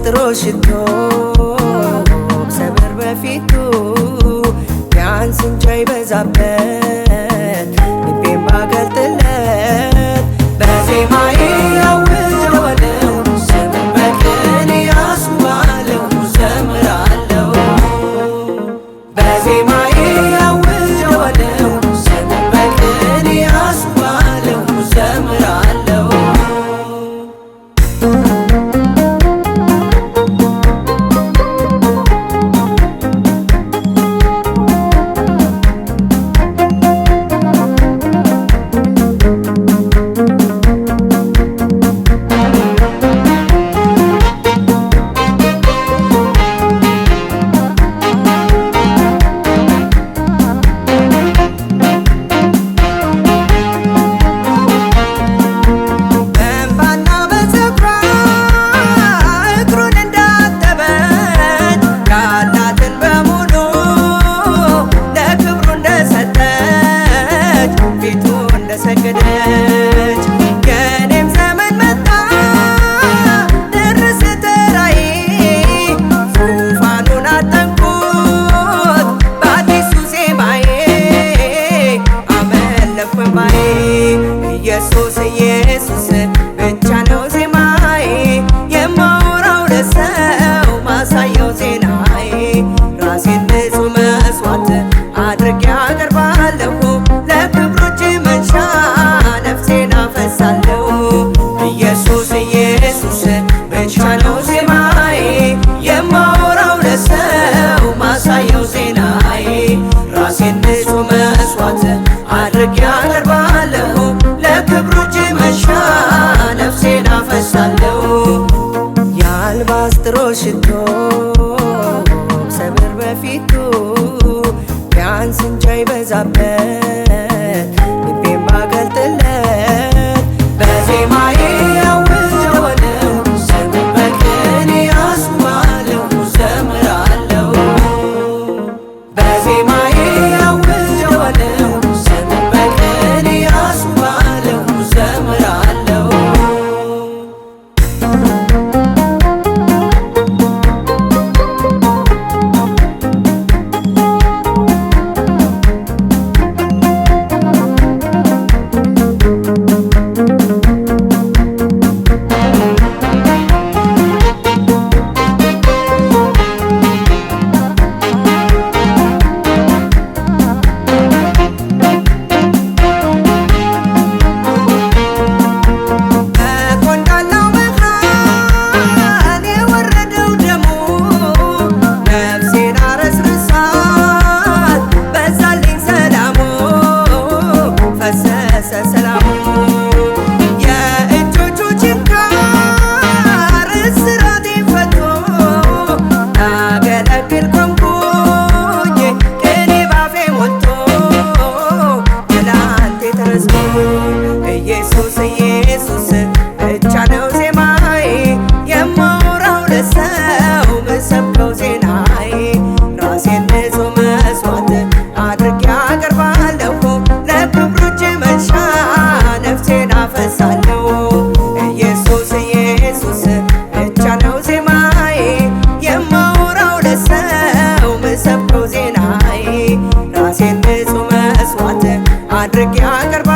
የአልባስጥሮስ ሽቶ ሰበር በፊቱ ቢያንስ እንጂ አይበዛበት ልቤን ባገልጥለት በዜማዬ አውጀዋለሁ ስምን በቅኔ አስውባለሁ ዘምራለሁ በዜማዬ አውጀዋለሁ ስምን በቅኔ አስውባለሁ ዘምራለሁ ሰገደች የኔም ዘመን መጣ ደረሰ ተራዬ ዙፋኑን አጠንኩት በአዲሱ ዜማዬ አመለኩ ባዬ ኢየሱስ ኢየሱስ ብቻ ነው ዜማዬ የማወራው ለሰው ማሳየው ዜናዬ ራሴን ንጹህ መስዋዕት አድርጌ አቀርባለሁ ለክብሩ መንሻ ነፍሴን አፈሳለሁ ኢየሱስ ኢየሱስ ብቻ ነው ዜማዬ የማወራው ለሰው ማሳየው ዜናዬ ራሴን ንጹህ መስዋዕት አድርጌ አቀርባለሁ ለክብሩ መንሻ ነፍሴን አፈሳለሁ የአልባስጥሮስ ሽቶ ሰበር በፊቱ ቢያንስ እንጂ አይበዛበት ልቤን ባገልጥለት በዜማዬ አውጀዋለሁ ስምን በቅኔ አስውባለሁ ዘምራለሁ በዜማዬ አውጀዋለሁ ስምን በቅኔ አስውባለሁ ዘምራለሁ ኢየሱስ ኢየሱስ ብቻ ነው ዜማዬ የማወራው ለሰው ምሰብከው ዜናዬ ራሴን ንጹህ መስዋዕት አድርጌ አቀርባለሁ ለክብሩ መንሻ ነፍሴን አፈሳለሁ ኢየሱስ ኢየሱስ ብቻ ነው ዜማዬ የማወራው ለሰው ምሰብከው ዜናዬ ራሴን ንጹህ መስዋዕት አድርጌ አቀርባለሁ